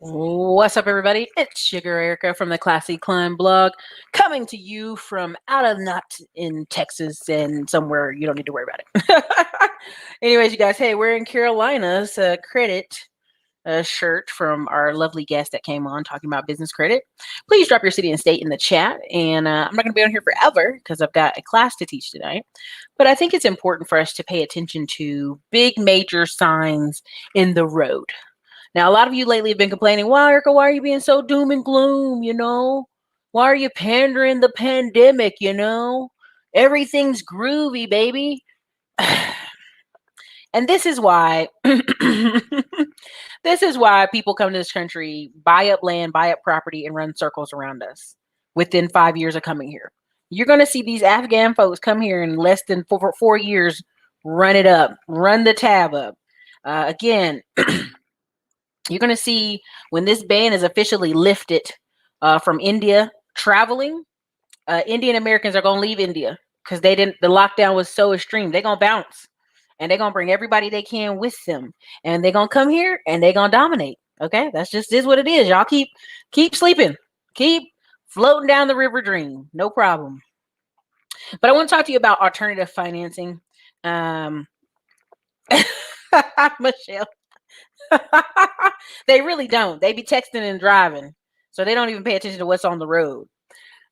What's up, everybody? It's Sugar Erica from the Classy Climb blog, coming to you from out of not in Texas and somewhere you don't need to worry about it. Anyways, you guys, hey, we're in Carolina's credit shirt from our lovely guest that came on talking about business credit. Please drop your city and state in the chat. And I'm not going to be on here forever because I've got a class to teach tonight. But I think it's important for us to pay attention to big major signs in the road. Now, a lot of you lately have been complaining, wow, Erica, why are you being so doom and gloom, Why are you pandering the pandemic, Everything's groovy, baby. And this is why people come to this country, buy up land, buy up property, and run circles around us within 5 years of coming here. You're going to see these Afghan folks come here in less than 4 years, run it up, run the tab up. Again, you're going to see when this ban is officially lifted from India traveling, Indian Americans are going to leave India because the lockdown was so extreme. They're going to bounce and they're going to bring everybody they can with them. And they're going to come here and they're going to dominate. Okay. That's just is what it is. Y'all keep sleeping, keep floating down the river dream. No problem. But I want to talk to you about alternative financing. Michelle. They really don't. They be texting and driving, so they don't even pay attention to what's on the road.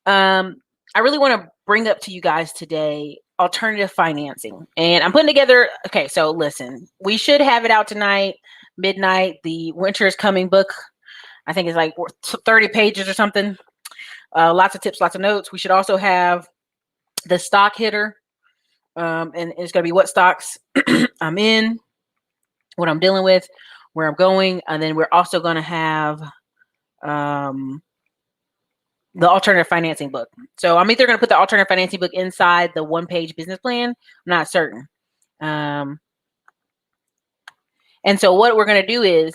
I really want to bring up to you guys today alternative financing, and I'm putting together. Okay, so listen, we should have it out tonight, midnight. The Winter is Coming book. I think it's like 30 pages or something. Lots of tips, lots of notes. We should also have the stock hitter, and it's going to be what stocks I'm in, what I'm dealing with, where I'm going, and then we're also going to have the alternative financing book. So I'm either going to put the alternative financing book inside the one-page business plan. I'm not certain. And so what we're going to do is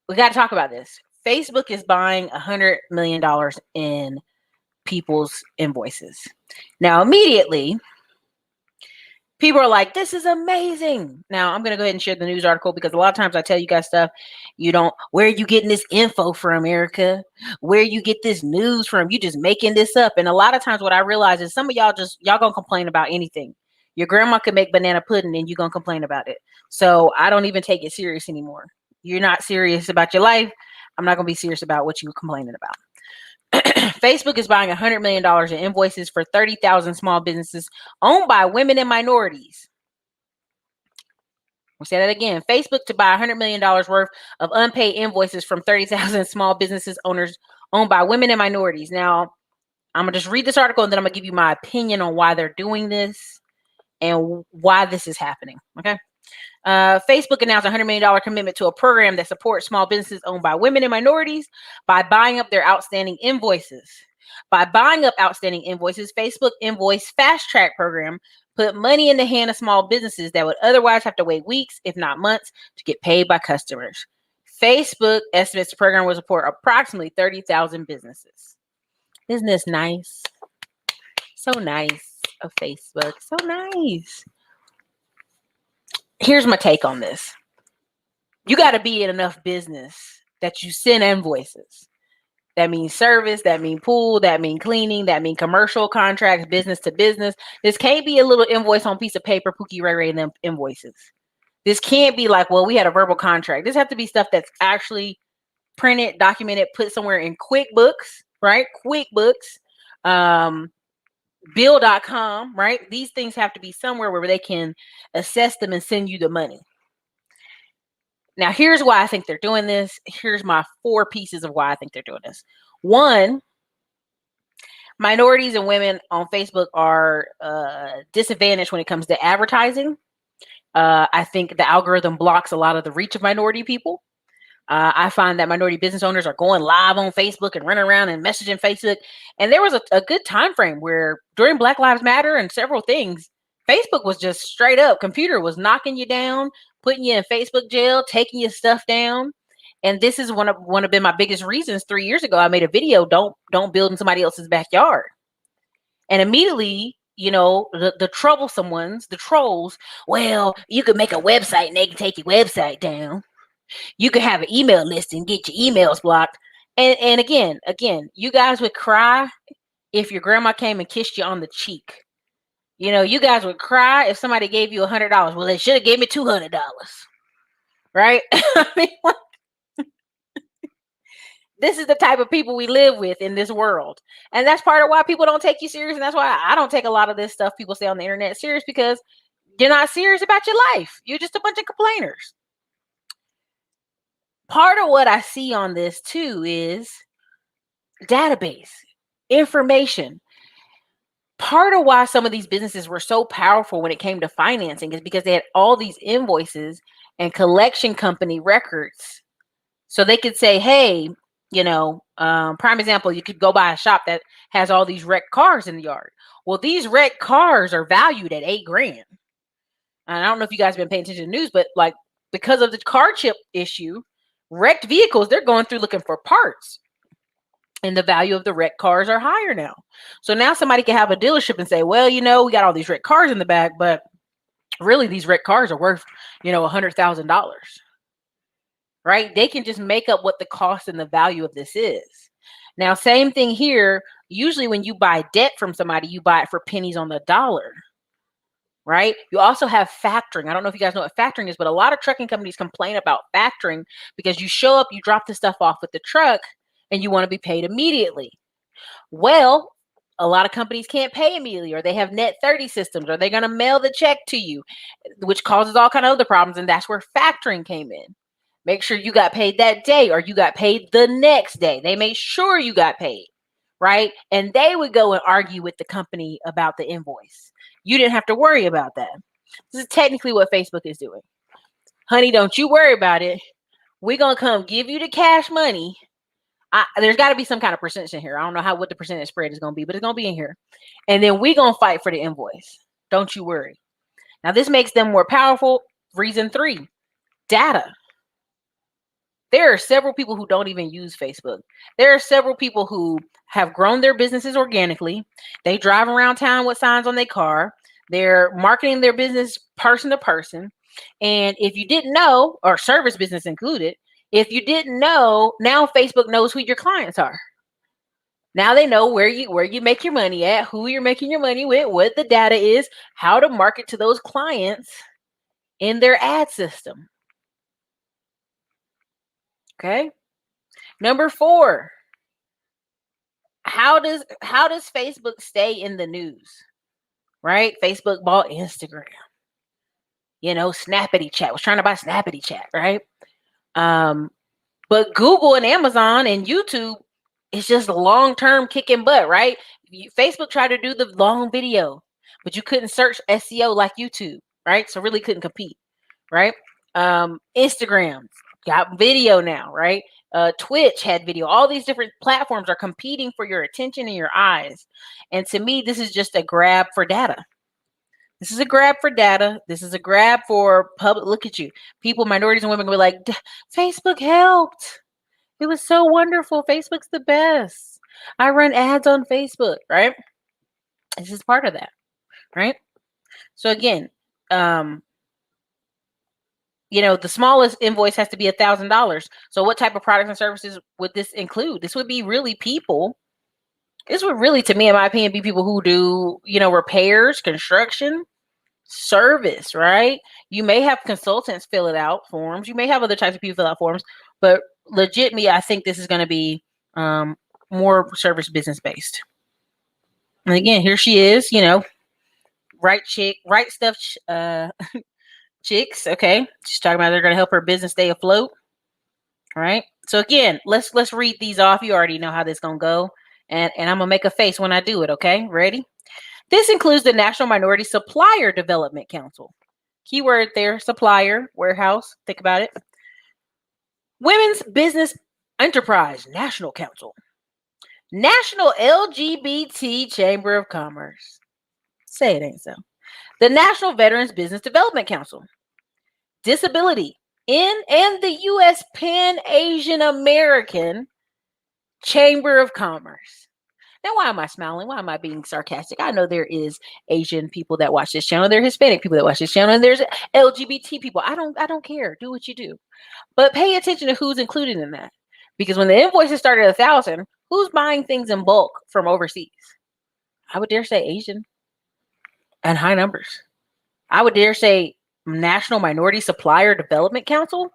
we got to talk about this. Facebook is buying $100 million in people's invoices. Now, immediately, people are like, this is amazing. Now, I'm going to go ahead and share the news article because a lot of times I tell you guys stuff, where are you getting this info from, Erica? Where you get this news from? You just making this up. And a lot of times what I realize is some of y'all going to complain about anything. Your grandma could make banana pudding and you're going to complain about it. So I don't even take it serious anymore. You're not serious about your life. I'm not going to be serious about what you were complaining about. Facebook is buying $100 million in invoices for 30,000 small businesses owned by women and minorities. We'll say that again. Facebook to buy $100 million worth of unpaid invoices from 30,000 small businesses owners owned by women and minorities. Now, I'm going to just read this article and then I'm going to give you my opinion on why they're doing this and why this is happening. Okay. Facebook announced a $100 million commitment to a program that supports small businesses owned by women and minorities by buying up their outstanding invoices. By buying up outstanding invoices, Facebook Invoice Fast Track program put money in the hand of small businesses that would otherwise have to wait weeks, if not months, to get paid by customers. Facebook estimates the program will support approximately 30,000 businesses. Isn't this nice? So nice of Facebook. So nice. Here's my take on this. You got to be in enough business that you send invoices. That means service, that means pool, that means cleaning, that means commercial contracts, business to business. This can't be a little invoice on a piece of paper, Pookie Ray Ray and them invoices. This can't be like, well, we had a verbal contract. This has to be stuff that's actually printed, documented, put somewhere in QuickBooks, right? QuickBooks. Bill.com, right? These things have to be somewhere where they can assess them and send you the money. Now, here's why I think they're doing this. Here's my 4 pieces of why I think they're doing this. 1, minorities and women on Facebook are disadvantaged when it comes to advertising. I think the algorithm blocks a lot of the reach of minority people. I find that minority business owners are going live on Facebook and running around and messaging Facebook. And there was a good time frame where during Black Lives Matter and several things, Facebook was just straight up. Computer was knocking you down, putting you in Facebook jail, taking your stuff down. And this is one of been my biggest reasons. 3 years ago, I made a video, don't build in somebody else's backyard. And immediately, the troublesome ones, the trolls, well, you could make a website and they can take your website down. You could have an email list and get your emails blocked. And again, you guys would cry if your grandma came and kissed you on the cheek. You guys would cry if somebody gave you $100. Well, they should have gave me $200, right? I mean, this is the type of people we live with in this world. And that's part of why people don't take you serious. And that's why I don't take a lot of this stuff people say on the internet serious, because you're not serious about your life. You're just a bunch of complainers. Part of what I see on this too is database, information. Part of why some of these businesses were so powerful when it came to financing is because they had all these invoices and collection company records. So they could say, hey, prime example, you could go buy a shop that has all these wrecked cars in the yard. Well, these wrecked cars are valued at $8,000. And I don't know if you guys have been paying attention to the news, but like because of the car chip issue, wrecked vehicles, they're going through looking for parts. And the value of the wrecked cars are higher now. So now somebody can have a dealership and say, well, we got all these wrecked cars in the back, but really these wrecked cars are worth, $100,000. Right? They can just make up what the cost and the value of this is. Now, same thing here. Usually when you buy debt from somebody, you buy it for pennies on the dollar. Right? You also have factoring. I don't know if you guys know what factoring is, but a lot of trucking companies complain about factoring because you show up, you drop the stuff off with the truck, and you want to be paid immediately. Well, a lot of companies can't pay immediately, or they have net 30 systems, or they're going to mail the check to you, which causes all kind of other problems. And that's where factoring came in. Make sure you got paid that day, or you got paid the next day. They made sure you got paid, right? And they would go and argue with the company about the invoice. You didn't have to worry about that. This is technically what Facebook is doing. Honey, don't you worry about it. We're going to come give you the cash money. There's got to be some kind of percentage in here. I don't know what the percentage spread is going to be, but it's going to be in here. And then we're going to fight for the invoice. Don't you worry. Now, this makes them more powerful. Reason 3, data. There are several people who don't even use Facebook. There are several people who have grown their businesses organically. They drive around town with signs on their car. They're marketing their business person to person. And if you didn't know, or service business included, if you didn't know, now Facebook knows who your clients are. Now they know where you make your money at, who you're making your money with, what the data is, how to market to those clients in their ad system. Okay. Number 4, how does Facebook stay in the news? Right? Facebook bought Instagram. Snappity Chat was trying to buy Snappity Chat, right? But Google and Amazon and YouTube is just long-term kicking butt, right? Facebook tried to do the long video, but you couldn't search SEO like YouTube, right? So really couldn't compete, right? Instagram got video now, right? Twitch had video. All these different platforms are competing for your attention and your eyes. And to me, this is just a grab for data. This is a grab for data. This is a grab for public. Look at you. People, minorities and women will be like, Facebook helped. It was so wonderful. Facebook's the best. I run ads on Facebook, right? This is part of that, right? So again, the smallest invoice has to be $1,000. So what type of products and services would this include? This would be really people. This would really, to me, in my opinion, be people who do, repairs, construction, service, right? You may have consultants fill it out forms. You may have other types of people fill out forms, but legit me, I think this is going to be more service business based. And again, here she is, right stuff, chicks. Okay. She's talking about they're going to help her business stay afloat. All right. So again, let's read these off. You already know how this is going to go. And I'm going to make a face when I do it. Okay. Ready? This includes the National Minority Supplier Development Council. Keyword there, supplier, warehouse. Think about it. Women's Business Enterprise National Council. National LGBT Chamber of Commerce. Say it ain't so. The National Veterans Business Development Council. Disability in and the U.S. Pan Asian American Chamber of Commerce. Now, why am I smiling? Why am I being sarcastic? I know there is Asian people that watch this channel. There are Hispanic people that watch this channel, and there's LGBT people. I don't care. Do what you do, but pay attention to who's included in that. Because when the invoices started at 1,000, who's buying things in bulk from overseas? I would dare say Asian and high numbers. I would dare say National Minority Supplier Development Council.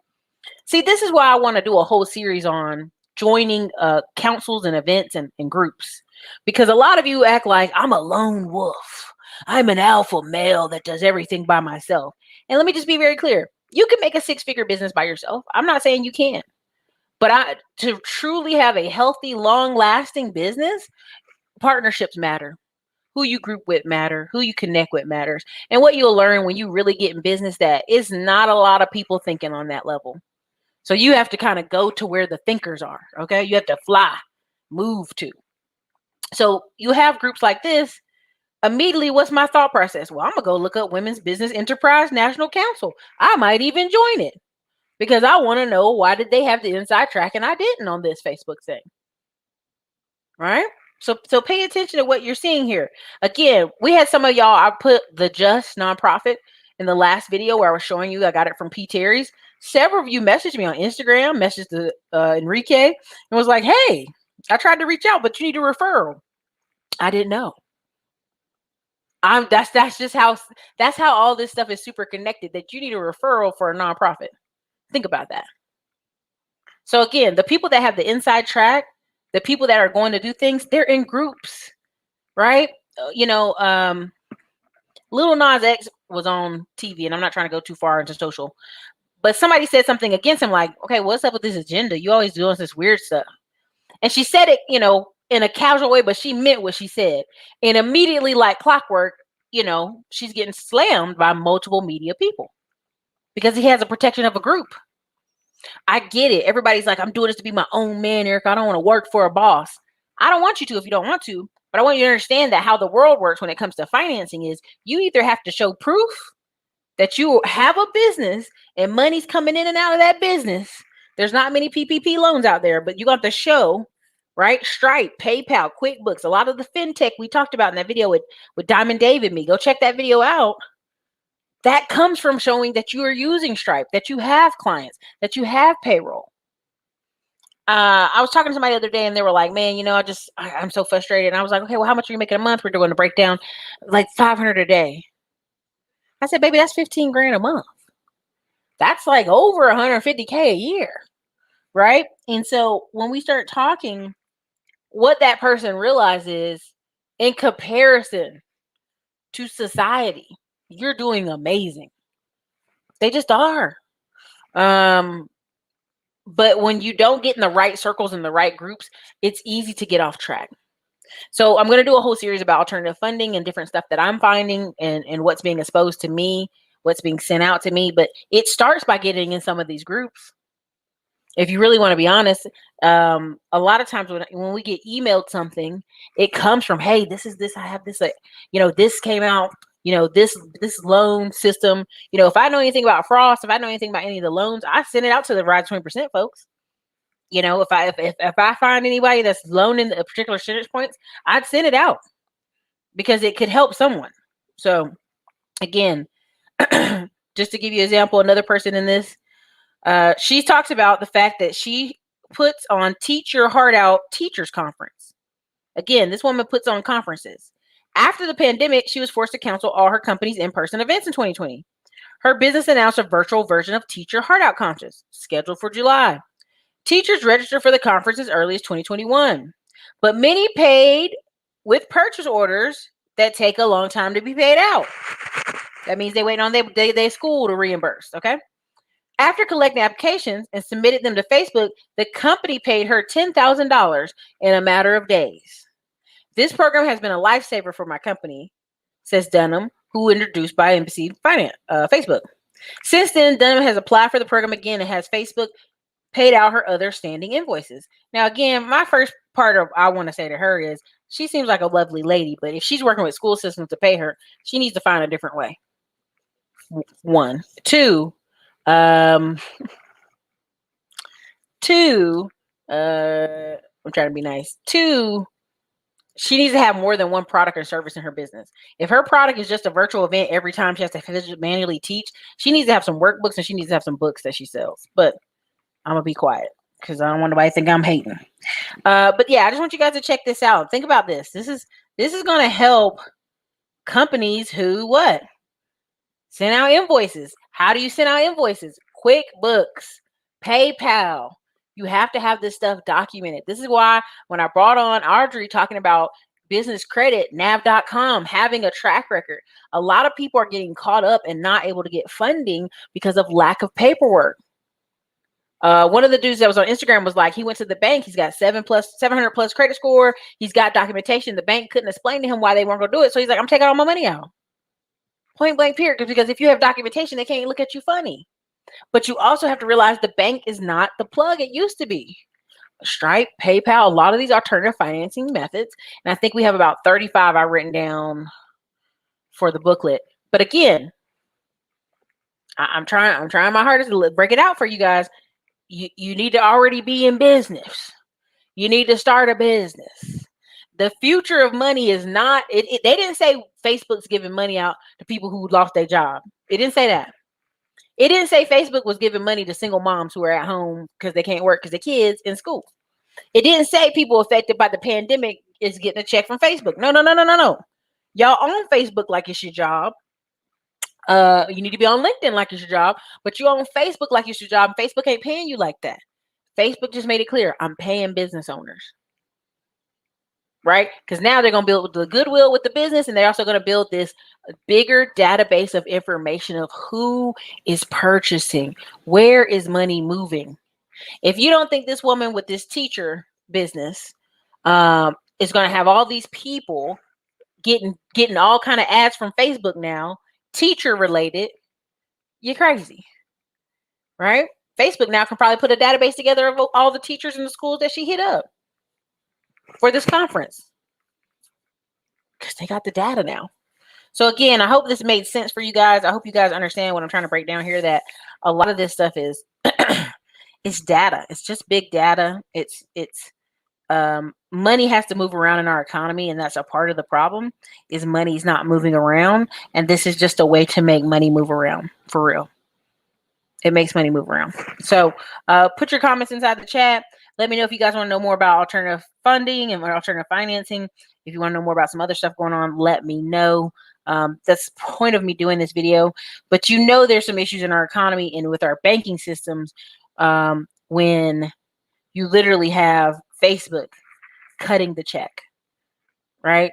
See, this is why I want to do a whole series on joining councils and events and groups. Because a lot of you act like I'm a lone wolf. I'm an alpha male that does everything by myself. And let me just be very clear. You can make a 6-figure business by yourself. I'm not saying you can't. But to truly have a healthy, long-lasting business, partnerships matter. Who you group with matter. Who you connect with matters. And what you'll learn when you really get in business, that is not a lot of people thinking on that level. So you have to kind of go to where the thinkers are, okay? You have to fly, move to. So you have groups like this. Immediately, what's my thought process? Well, I'm going to go look up Women's Business Enterprise National Council. I might even join it because I want to know, why did they have the inside track and I didn't on this Facebook thing, right? So pay attention to what you're seeing here. Again, we had some of y'all, I put the Just nonprofit in the last video where I was showing you, I got it from P. Terry's. Several of you messaged me on Instagram, messaged to Enrique, and was like, hey, I tried to reach out, but you need a referral. I didn't know. That's just how, that's how all this stuff is super connected, that you need a referral for a nonprofit. Think about that. So again, the people that have the inside track, the people that are going to do things, they're in groups, right? Lil Nas X was on TV, and I'm not trying to go too far into social, but somebody said something against him, like, okay, what's up with this agenda? You always doing this weird stuff. And she said it, in a casual way, but she meant what she said. And immediately, like clockwork, she's getting slammed by multiple media people because he has a protection of a group. I get it. Everybody's like, I'm doing this to be my own man, Erica. I don't want to work for a boss. I don't want you to if you don't want to, but I want you to understand that how the world works when it comes to financing is you either have to show proof that you have a business and money's coming in and out of that business. There's not many PPP loans out there, but you got to show, right? Stripe, PayPal, QuickBooks, a lot of the fintech we talked about in that video with Diamond Dave and me. Go check that video out. That comes from showing that you are using Stripe, that you have clients, that you have payroll. I was talking to somebody the other day and they were like, man, I'm so frustrated. And I was like, okay, well, how much are you making a month? We're doing a breakdown, like $500 a day. I said, baby, that's 15 grand a month. That's like over 150K a year, right? And so when we start talking, what that person realizes in comparison to society, you're doing amazing. They just are. But when you don't get in the right circles and the right groups, it's easy to get off track. So I'm going to do a whole series about alternative funding and different stuff that I'm finding and what's being exposed to me, what's being sent out to me. But it starts by getting in some of these groups. If you really want to be honest, a lot of times when we get emailed something, it comes from, hey, this is this, I have this, this came out, this loan system. If I know anything about Frost, if I know anything about any of the loans, I send it out to the Ride 20% folks. If I find anybody that's loaning a particular percentage points, I'd send it out because it could help someone. So again, just to give you an example, another person in this, she talks about the fact that she puts on Teach Your Heart Out Teachers Conference. Again, this woman puts on conferences. After the pandemic, she was forced to cancel all her company's in-person events in 2020. Her business announced a virtual version of Teach Your Heart Out conference scheduled for July. Teachers registered for the conference as early as 2021, but many paid with purchase orders that take a long time to be paid out. That means they wait on their school to reimburse, okay? After collecting applications and submitted them to Facebook, the company paid her $10,000 in a matter of days. This program has been a lifesaver for my company, says Dunham, who introduced by Embassy Finance, Facebook. Since then, Dunham has applied for the program again and has Facebook paid out her other standing invoices. Now, again, my first part of I want to say to her is she seems like a lovely lady, but if she's working with school systems to pay her, she needs to find a different way. One. Two, I'm trying to be nice. Two, She needs to have more than one product or service in her business. If her product is just a virtual event every time she has to manually teach, she needs to have some workbooks and she needs to have some books that she sells. But I'm gonna be quiet because I don't want nobody to think I'm hating. But yeah, I just want you guys to check this out. Think about this. This is gonna help companies who what? Send out invoices. How do you send out invoices? QuickBooks, PayPal. You have to have this stuff documented. This is why when I brought on Audrey talking about business credit, nav.com, having a track record, a lot of people are getting caught up and not able to get funding because of lack of paperwork. One of the dudes that was on Instagram was like, he went to the bank. He's got 700 plus credit score. He's got documentation. The bank couldn't explain to him why they weren't going to do it. So he's like, I'm taking all my money out. Point blank period. Because if you have documentation, they can't look at you funny. But you also have to realize the bank is not the plug it used to be. Stripe, PayPal, a lot of these alternative financing methods. And I think we have about 35 I written down for the booklet. But again, I'm trying my hardest to break it out for you guys. You need to already be in business. You need to start a business. The future of money is not, they didn't say Facebook's giving money out to people who lost their job. It didn't say that. It didn't say Facebook was giving money to single moms who are at home because they can't work because their kids in school. It didn't say people affected by the pandemic is getting a check from Facebook. No. Y'all own Facebook like it's your job. You need to be on LinkedIn like it's your job, but you own Facebook like it's your job. Facebook ain't paying you like that. Facebook just made it clear, I'm paying business owners. Right? Because now they're going to build the goodwill with the business, and they're also going to build this bigger database of information of who is purchasing, where is money moving. If you don't think this woman with this teacher business is going to have all these people getting all kind of ads from Facebook now, teacher related, you're crazy. Right? Facebook now can probably put a database together of all the teachers in the schools that she hit up for this conference because they got the data now. So again, I hope this made sense for you guys. I hope you guys understand what I'm trying to break down here, that a lot of this stuff is it's data. It's just big data. It's money has to move around in our economy, and that's a part of the problem is money's not moving around, and this is just a way to make money move around for real. It makes money move around. So put your comments inside the chat. Let me know if you guys want to know more about alternative funding and alternative financing. If you want to know more about some other stuff going on, let me know. That's the point of me doing this video. But there's some issues in our economy and with our banking systems when you literally have Facebook cutting the check, right?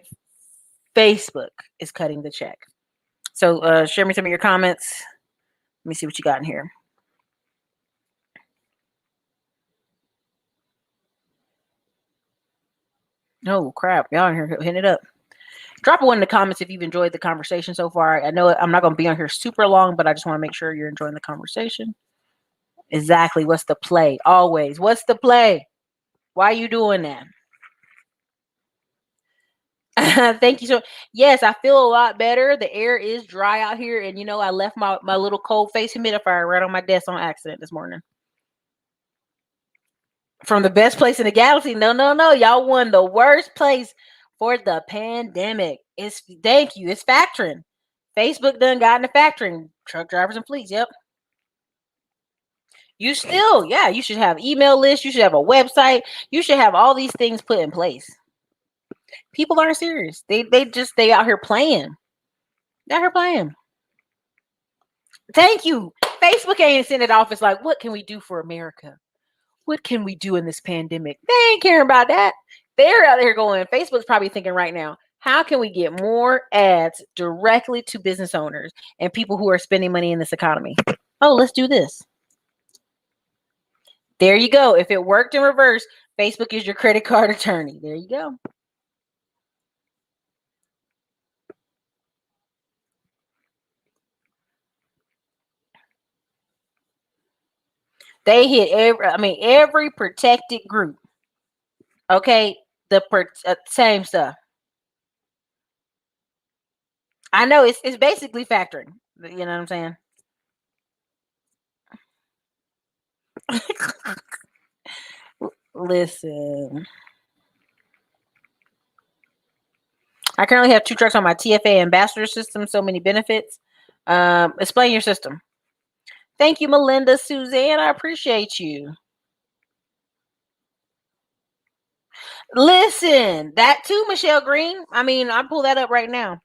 Facebook is cutting the check. So share me some of your comments. Let me see what you got in here. Oh, crap. Y'all in here hitting it up. Drop a one in the comments if you've enjoyed the conversation so far. I know I'm not going to be on here super long, but I just want to make sure you're enjoying the conversation. Exactly. What's the play? Always. What's the play? Why are you doing that? Thank you. So yes, I feel a lot better. The air is dry out here. And I left my little cold face humidifier right on my desk on accident this morning. From the best place in the galaxy. No. Y'all won the worst place for the pandemic. Thank you. It's factoring. Facebook done got into factoring. Truck drivers and fleets. Yep. You should have email lists. You should have a website. You should have all these things put in place. People aren't serious. They out here playing. They're out here playing. Thank you. Facebook ain't sitting at the office like, what can we do for America? What can we do in this pandemic? They ain't caring about that. They're out there going, Facebook's probably thinking right now, how can we get more ads directly to business owners and people who are spending money in this economy? Oh, let's do this. There you go. If it worked in reverse, Facebook is your credit card attorney. There you go. They hit every protected group. Okay, the same stuff. I know it's basically factoring. You know what I'm saying? Listen. I currently have 2 trucks on my TFA ambassador system. So many benefits. Explain your system. Thank you, Melinda Suzanne. I appreciate you. Listen, that too, Michelle Green. I mean, I pull that up right now.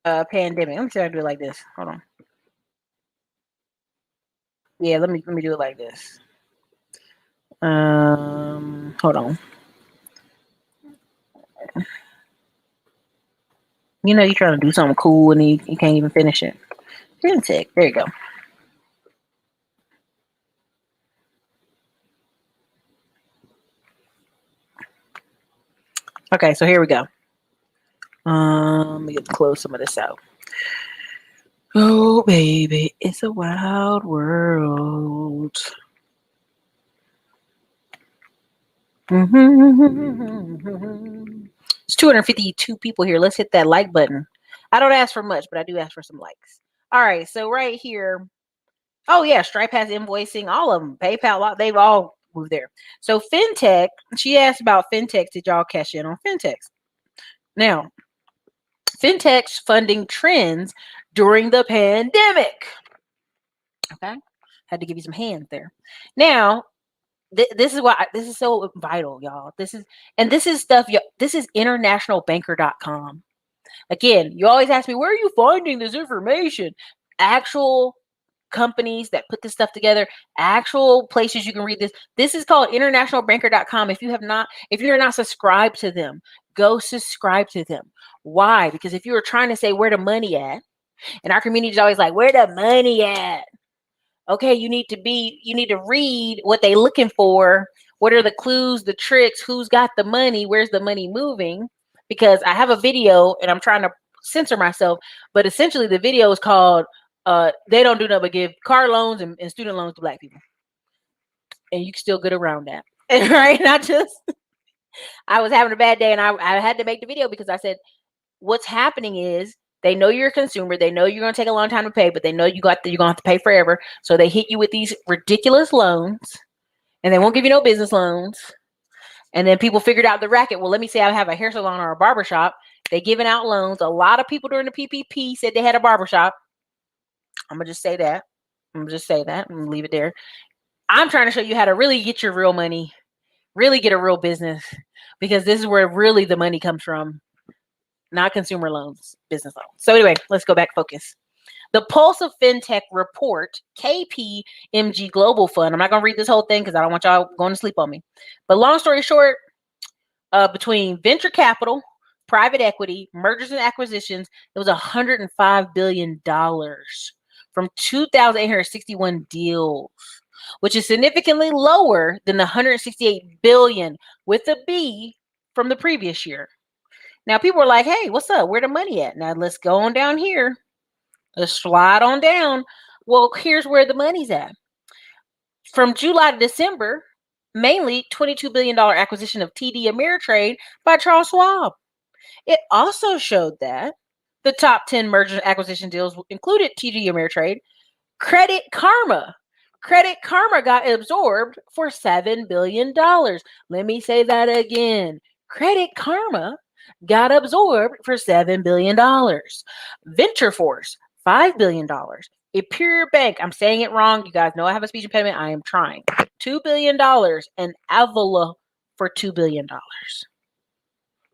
Pandemic. Let me see if I do it like this. Hold on. Yeah, let me do it like this. Hold on. You know, you're trying to do something cool and you can't even finish it. Fintech. There you go. Okay, so here we go. Let me close some of this out. Oh, baby, it's a wild world. It's 252 people here. Let's hit that like button. I don't ask for much, but I do ask for some likes. All right, so right here. Oh, yeah, Stripe has invoicing, all of them. PayPal, they've all moved there. So fintech, she asked about fintechs. Did y'all cash in on fintechs? Now, fintechs funding trends during the pandemic. Okay, had to give you some hands there. Now, this is why this is so vital, y'all. This is stuff. This is internationalbanker.com. Again, you always ask me, where are you finding this information? Actual companies that put this stuff together, actual places you can read this. This is called internationalbanker.com. If you're not subscribed to them, go subscribe to them. Why? Because if you were trying to say where the money at, and our community is always like, where the money at? Okay, you need to read what they're looking for. What are the clues, the tricks? Who's got the money? Where's the money moving? Because I have a video and I'm trying to censor myself, but essentially the video is called they don't do nothing but give car loans and student loans to black people. And you can still get around that. Right? I was having a bad day and I had to make the video because I said, what's happening is they know you're a consumer. They know you're going to take a long time to pay, but they know you're going to have to pay forever. So they hit you with these ridiculous loans and they won't give you no business loans. And then people figured out the racket. Well, let me say I have a hair salon or a barbershop. They giving out loans. A lot of people during the PPP said they had a barbershop. I'm going to just say that. I'm going to leave it there. I'm trying to show you how to really get your real money, really get a real business, because this is where really the money comes from. Not consumer loans, business loans. So anyway, let's go back focus. The Pulse of FinTech report, KPMG Global Fund. I'm not going to read this whole thing because I don't want y'all going to sleep on me. But long story short, between venture capital, private equity, mergers and acquisitions, it was $105 billion from 2,861 deals, which is significantly lower than the $168 billion with a B from the previous year. Now, people are like, hey, what's up? Where the money at? Now, let's go on down here. Let's slide on down. Well, here's where the money's at. From July to December, mainly $22 billion acquisition of TD Ameritrade by Charles Schwab. It also showed that the top 10 merger and acquisition deals included TD Ameritrade, Credit Karma. Credit Karma got absorbed for $7 billion. Let me say that again. Credit Karma got absorbed for $7 billion. Venture Force, $5 billion. Imperial Bank, I'm saying it wrong. You guys know I have a speech impediment. I am trying. $2 billion. And Avila for $2 billion.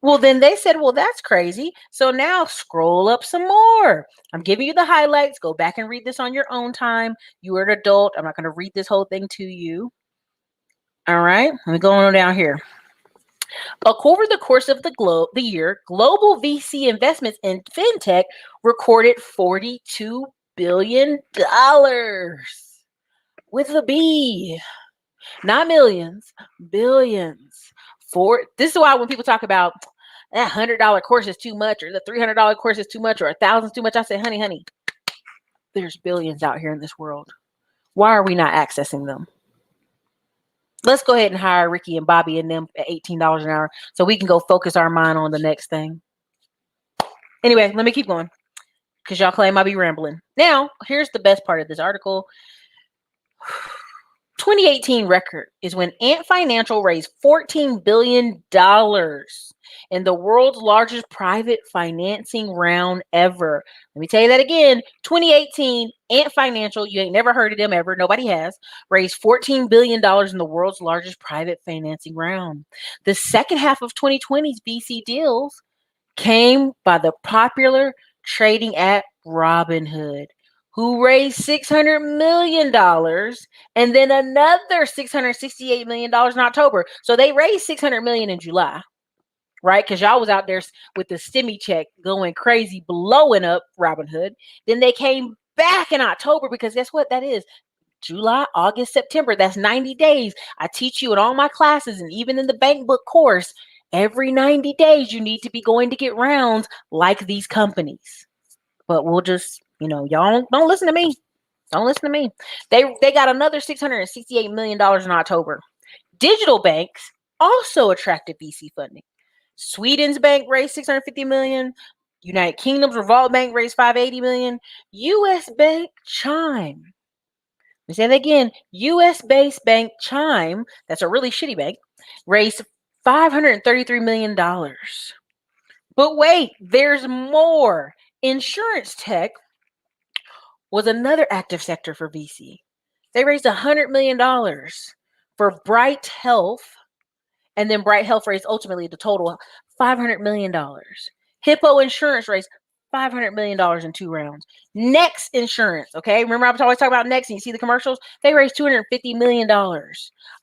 Well, then they said, well, that's crazy. So now scroll up some more. I'm giving you the highlights. Go back and read this on your own time. You are an adult. I'm not going to read this whole thing to you. All right. Let me go on down here. Over the course of the year, global VC investments in fintech recorded $42 billion with a B, not millions, billions. This is why when people talk about that $100 course is too much, or the $300 course is too much, or $1,000 is too much, I say, honey, there's billions out here in this world. Why are we not accessing them? Let's go ahead and hire Ricky and Bobby and them at $18 an hour so we can go focus our mind on the next thing. Anyway, let me keep going because y'all claim I be rambling. Now, here's the best part of this article. 2018 record is when Ant Financial raised $14 billion in the world's largest private financing round ever. Let me tell you that again. 2018, Ant Financial, you ain't never heard of them ever. Nobody has. Raised $14 billion in the world's largest private financing round. The second half of 2020's VC deals came by the popular trading app Robinhood, who raised $600 million and then another $668 million in October. So they raised $600 million in July, right? Because y'all was out there with the stimmy check going crazy, blowing up Robinhood. Then they came back in October because guess what that is? July, August, September. That's 90 days. I teach you in all my classes and even in the bank book course, every 90 days you need to be going to get rounds like these companies. But we'll just, y'all don't listen to me. Don't listen to me. They got another $668 million in October. Digital banks also attracted VC funding. Sweden's bank raised $650 million. United Kingdom's Revolt Bank raised $580 million. U.S. bank Chime. Let me say that again. U.S.-based bank Chime, that's a really shitty bank, raised $533 million. But wait, there's more. Insurance tech was another active sector for VC. They raised $100 million for Bright Health, and then Bright Health raised ultimately the total $500 million. Hippo Insurance raised $500 million in 2 rounds. Next Insurance, okay? Remember I was always talking about Next and you see the commercials? They raised $250 million.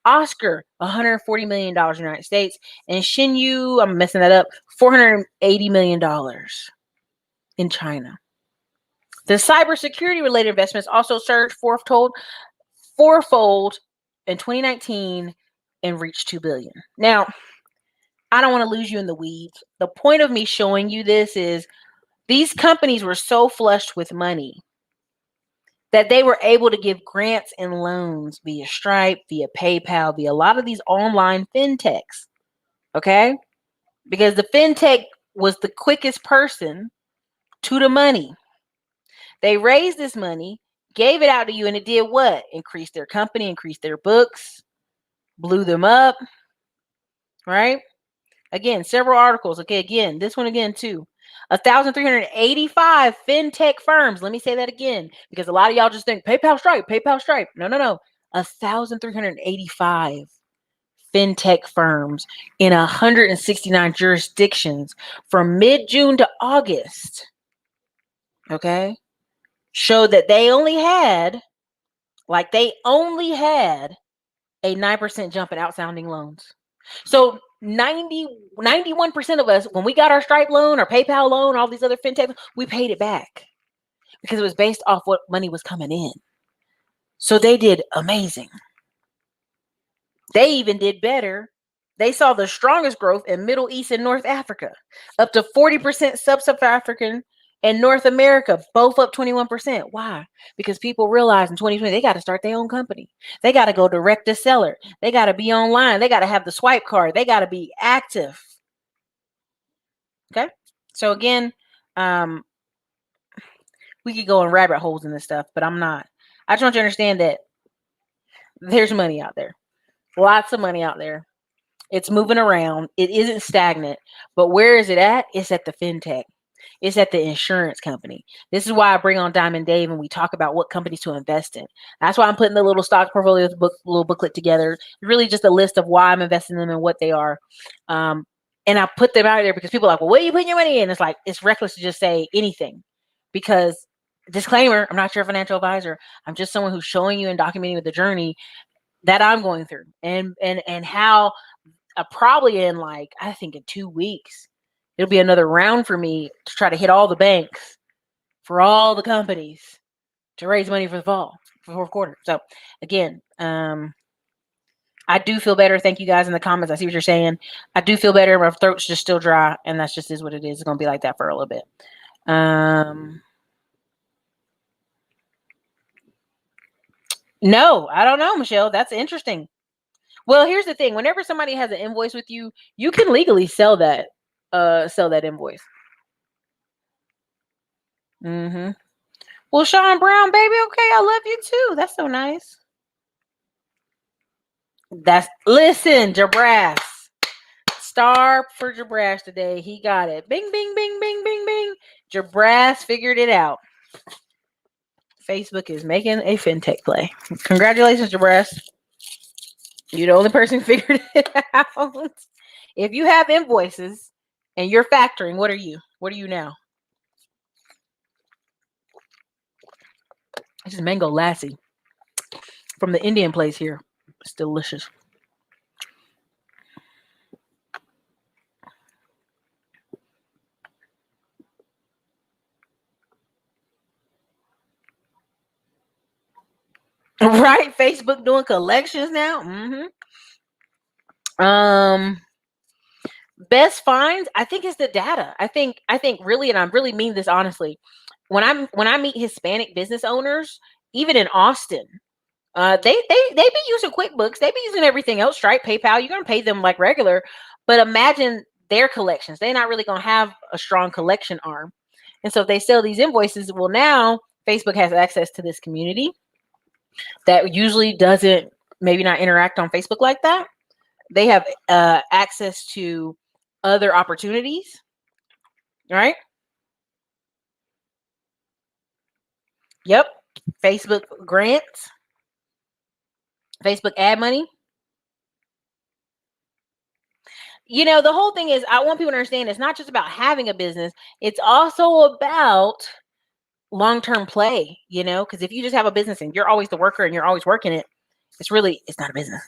Oscar, $140 million in the United States. And Xinyu, I'm messing that up, $480 million in China. The cybersecurity related investments also surged fourfold in 2019 and reached $2 billion. Now, I don't want to lose you in the weeds. The point of me showing you this is these companies were so flushed with money that they were able to give grants and loans via Stripe, via PayPal, via a lot of these online fintechs. Okay? Because the fintech was the quickest person to the money. They raised this money, gave it out to you, and it did what? Increased their company, increased their books, blew them up, right? Again, several articles. Okay, again, this one again too. 1,385 fintech firms. Let me say that again, because a lot of y'all just think PayPal, Stripe, PayPal, Stripe. No. 1,385 fintech firms in 169 jurisdictions from mid-June to August. Okay, showed that they only had a 9% jump in outstanding loans. So 91% of us, when we got our Stripe loan, our PayPal loan, all these other fintechs, we paid it back because it was based off what money was coming in. So they did amazing. They even did better. They saw the strongest growth in Middle East and North Africa, up to 40% sub-Saharan and North America, both up 21%. Why? Because people realized in 2020, they got to start their own company. They got to go direct to seller. They got to be online. They got to have the swipe card. They got to be active. Okay. So again, we could go in rabbit holes in this stuff, but I'm not. I just want you to understand that there's money out there. Lots of money out there. It's moving around. It isn't stagnant. But where is it at? It's at the fintech. It's at the insurance company. This is why I bring on Diamond Dave and we talk about what companies to invest in. That's why I'm putting the little stock portfolio little booklet together. It's really just a list of why I'm investing in them and what they are. And I put them out there because people are like, well, what are you putting your money in? It's like, it's reckless to just say anything because disclaimer, I'm not your financial advisor. I'm just someone who's showing you and documenting the journey that I'm going through and how probably in I think in 2 weeks, it'll be another round for me to try to hit all the banks for all the companies to raise money for the fall, for the fourth quarter. So again, I do feel better. Thank you guys in the comments. I see what you're saying. I do feel better. My throat's just still dry, and that's just is what it is. It's going to be like that for a little bit. No, I don't know, Michelle. That's interesting. Well, here's the thing. Whenever somebody has an invoice with you, you can legally sell that invoice. Well, Sean Brown, baby, okay, I love you too. That's so nice. Listen, Jabras. Star for Jabras today. He got it. Bing, bing, bing, bing, bing, bing. Jabras figured it out. Facebook is making a fintech play. Congratulations, Jabras. You're the only person who figured it out. If you have invoices and you're factoring, what are you? What are you now? This is mango lassi from the Indian place here. It's delicious. Right? Facebook doing collections now. Best finds, I think, is the data. I think really, and I really mean this honestly. When I meet Hispanic business owners, even in Austin, they be using QuickBooks, they be using everything else, Stripe, PayPal. You're gonna pay them like regular, but imagine their collections. They're not really gonna have a strong collection arm, and so if they sell these invoices, well, now Facebook has access to this community that usually doesn't maybe not interact on Facebook like that. They have access to other opportunities, right? Yep. Facebook grants, Facebook ad money. The whole thing is, I want people to understand it's not just about having a business, it's also about long-term play, because if you just have a business and you're always the worker and you're always working it, it's not a business.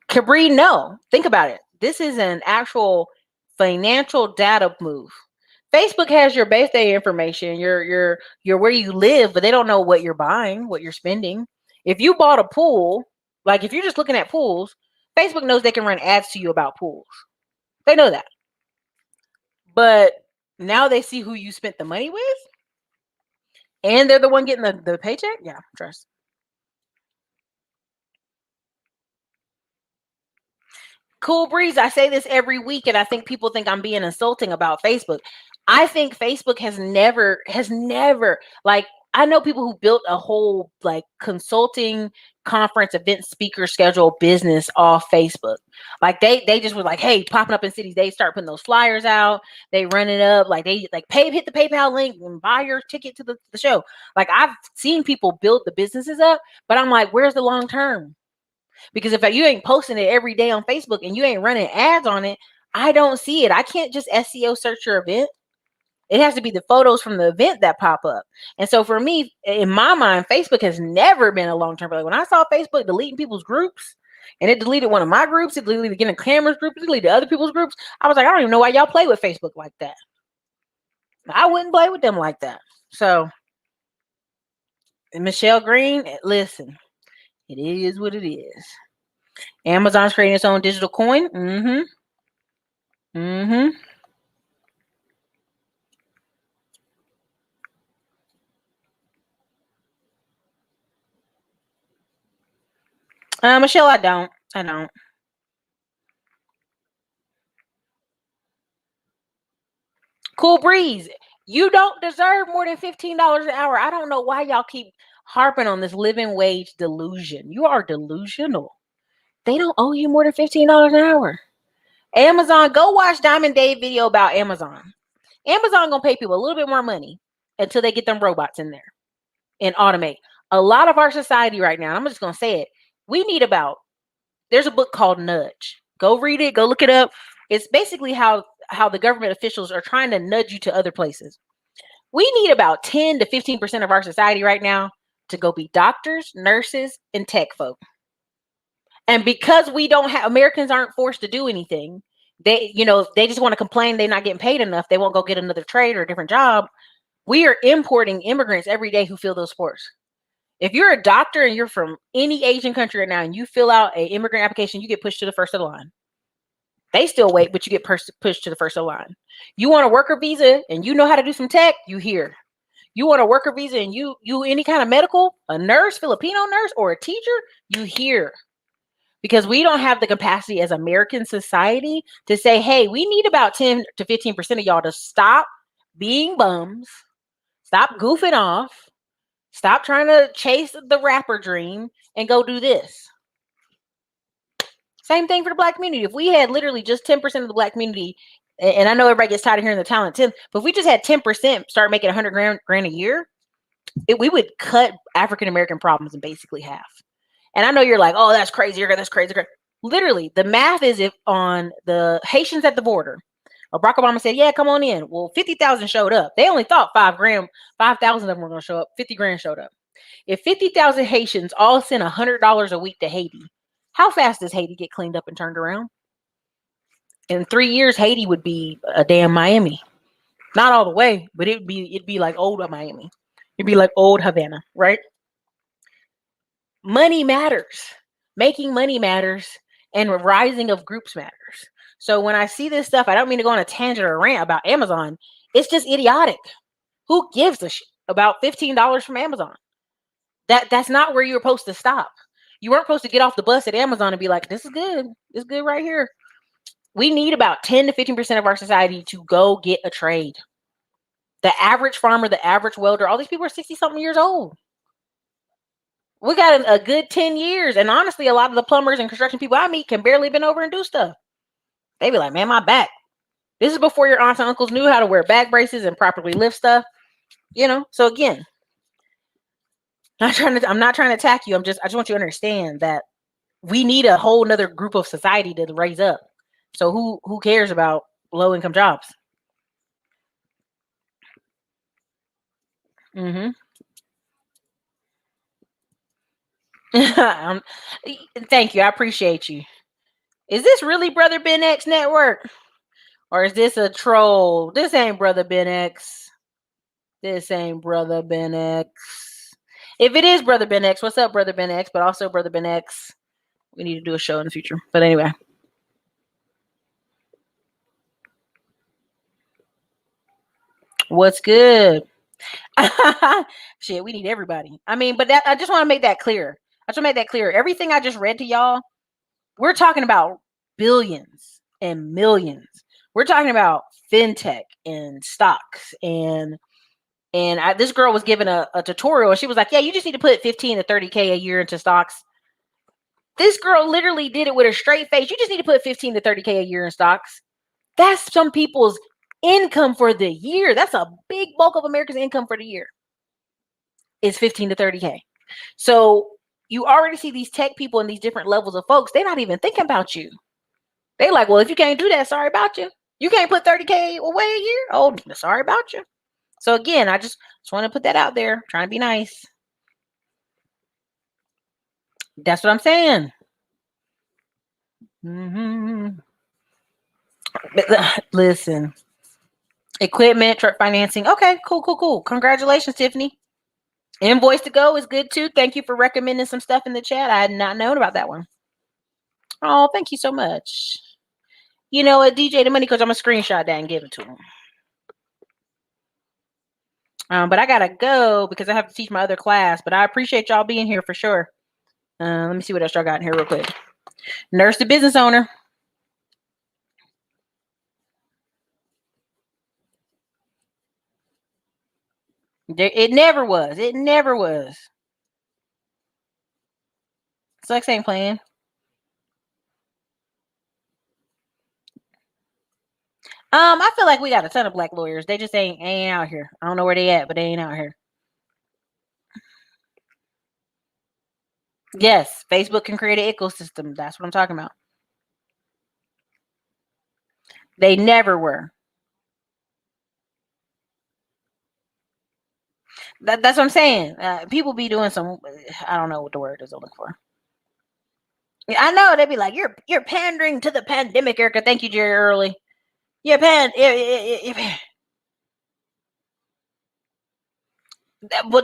Cabri, no. Think about it. This is an actual financial data move. Facebook has your birthday information, your where you live, but they don't know what you're buying, what you're spending. If you bought a pool, like if you're just looking at pools, Facebook knows they can run ads to you about pools. They know that. But now they see who you spent the money with, and they're the one getting the paycheck. Yeah, trust. Cool Breeze, I say this every week, and I think people think I'm being insulting about Facebook. I think Facebook has never, like, I know people who built a whole like consulting, conference, event, speaker schedule business off Facebook. Like they just were like, hey, popping up in cities. They start putting those flyers out. They run it up. Like they like hit the PayPal link and buy your ticket to the show. Like I've seen people build the businesses up, but I'm like, where's the long term? Because if you ain't posting it every day on Facebook and you ain't running ads on it, I don't see it. I can't just SEO search your event. It has to be the photos from the event that pop up. And so for me, in my mind, Facebook has never been a long-term play. When I saw Facebook deleting people's groups, and it deleted one of my groups, it deleted getting cameras group, it deleted other people's groups, I was like, I don't even know why y'all play with Facebook like that. I wouldn't play with them like that. So, Michelle Green, listen, it is what it is. Amazon's creating its own digital coin. Michelle, I don't. Cool Breeze, you don't deserve more than $15 an hour. I don't know why y'all keep harping on this living wage delusion. You are delusional. They don't owe you more than $15 an hour. Amazon, go watch Diamond Dave video about Amazon. Amazon gonna pay people a little bit more money until they get them robots in there and automate. A lot of our society right now, I'm just gonna say it, there's a book called Nudge. Go read it, go look it up. It's basically how the government officials are trying to nudge you to other places. We need about 10 to 15% of our society right now to go be doctors, nurses, and tech folk. And because we don't have, Americans aren't forced to do anything. They just want to complain they're not getting paid enough. They won't go get another trade or a different job. We are importing immigrants every day who fill those sports. If you're a doctor and you're from any Asian country right now and you fill out an immigrant application, you get pushed to the first of the line. They still wait, but you get pushed to the first of the line. You want a worker visa and you know how to do some tech, you here. You want a worker visa and you any kind of medical, a nurse, Filipino nurse, or a teacher, you here. Because we don't have the capacity as American society to say, hey, we need about 10 to 15% of y'all to stop being bums, stop goofing off, stop trying to chase the rapper dream, and go do this. Same thing for the Black community. If we had literally just 10% of the Black community, and I know everybody gets tired of hearing the talent 10, but if we just had 10% start making 100 grand a year, we would cut African American problems in basically half. And I know you're like, oh, that's crazy. That's crazy. Literally, the math is if on the Haitians at the border, Barack Obama said, yeah, come on in. Well, 50,000 showed up. They only thought 5,000 of them were going to show up. 50 grand showed up. If 50,000 Haitians all send $100 a week to Haiti, how fast does Haiti get cleaned up and turned around? In 3 years, Haiti would be a damn Miami. Not all the way, but it'd be like old Miami. It'd be like old Havana, right? Money matters. Making money matters, and rising of groups matters. So when I see this stuff, I don't mean to go on a tangent or rant about Amazon. It's just idiotic. Who gives a shit about $15 from Amazon? That's not where you were supposed to stop. You weren't supposed to get off the bus at Amazon and be like, this is good. This is good right here. We need about 10 to 15% of our society to go get a trade. The average farmer, the average welder, all these people are 60-something years old. We got a good 10 years. And honestly, a lot of the plumbers and construction people I meet can barely bend over and do stuff. They be like, man, my back. This is before your aunts and uncles knew how to wear back braces and properly lift stuff. So again, I'm not trying to attack you. I just want you to understand that we need a whole nother group of society to raise up. So who cares about low income jobs? Thank you. I appreciate you. Is this really Brother Ben X Network? Or is this a troll? This ain't Brother Ben X. This ain't Brother Ben X. If it is Brother Ben X, what's up, Brother Ben X? But also Brother Ben X. We need to do a show in the future. But anyway. What's good? Shit, we need everybody. I mean, but I just want to make that clear. Everything I just read to y'all, we're talking about billions and millions. We're talking about fintech and stocks and this girl was given a tutorial and she was like, yeah, you just need to put 15 to 30K a year into stocks. This girl literally did it with a straight face. You just need to put 15 to 30K a year in stocks. That's some people's income for the year. That's a big bulk of America's income for the year. Is 15 to 30K. So you already see these tech people and these different levels of folks. They're not even thinking about you. They like, well, if you can't do that, sorry about you. You can't put 30K away a year. Oh, sorry about you. So again, I just want to put that out there. Trying to be nice. That's what I'm saying. Listen, equipment, truck financing. Okay, cool. Congratulations, Tiffany. Invoice to go is good too. Thank you for recommending some stuff in the chat. I had not known about that one. Oh, thank you so much. You know what, DJ the Money Coach, I'm gonna screenshot that and give it to him. But I gotta go because I have to teach my other class. But I appreciate y'all being here for sure. Let me see what else y'all got in here real quick. Nurse to business owner. It never was. Sex ain't playing. I feel like we got a ton of black lawyers. They just ain't out here. I don't know where they at, but they ain't out here. Yes, Facebook can create an ecosystem. That's what I'm talking about. They never were. That's what I'm saying. People be doing some. I don't know what the word is I'm looking for. I know they'd be like, "You're pandering to the pandemic, Erica." Thank you, Jerry Early. You're But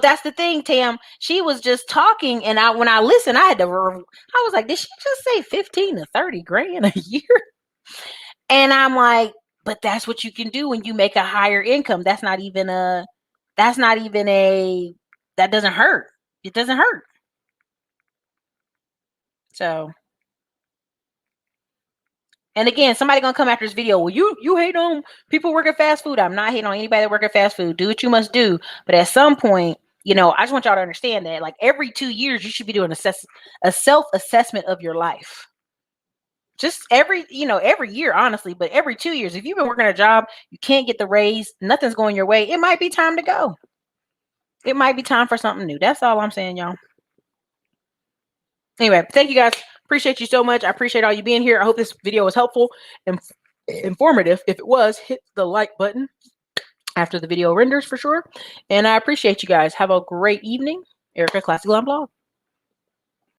that's the thing, Tam. She was just talking, and when I listened, I was like, did she just say 15 to 30 grand a year? And I'm like, but that's what you can do when you make a higher income. That doesn't hurt. It doesn't hurt. So, and again, somebody gonna come after this video. Well, you hate on people working fast food. I'm not hating on anybody that work at fast food. Do what you must do. But at some point, I just want y'all to understand that like every 2 years, you should be doing a self-assessment of your life. just every year, honestly, but every 2 years. If you've been working a job, you can't get the raise, nothing's going your way, it might be time to go. It might be time for something new. That's all I'm saying, y'all. Anyway, thank you guys. Appreciate you so much. I appreciate all you being here. I hope this video was helpful and informative. If it was, hit the like button after the video renders for sure. And I appreciate you guys. Have a great evening. Erica, Classy Glam Blog.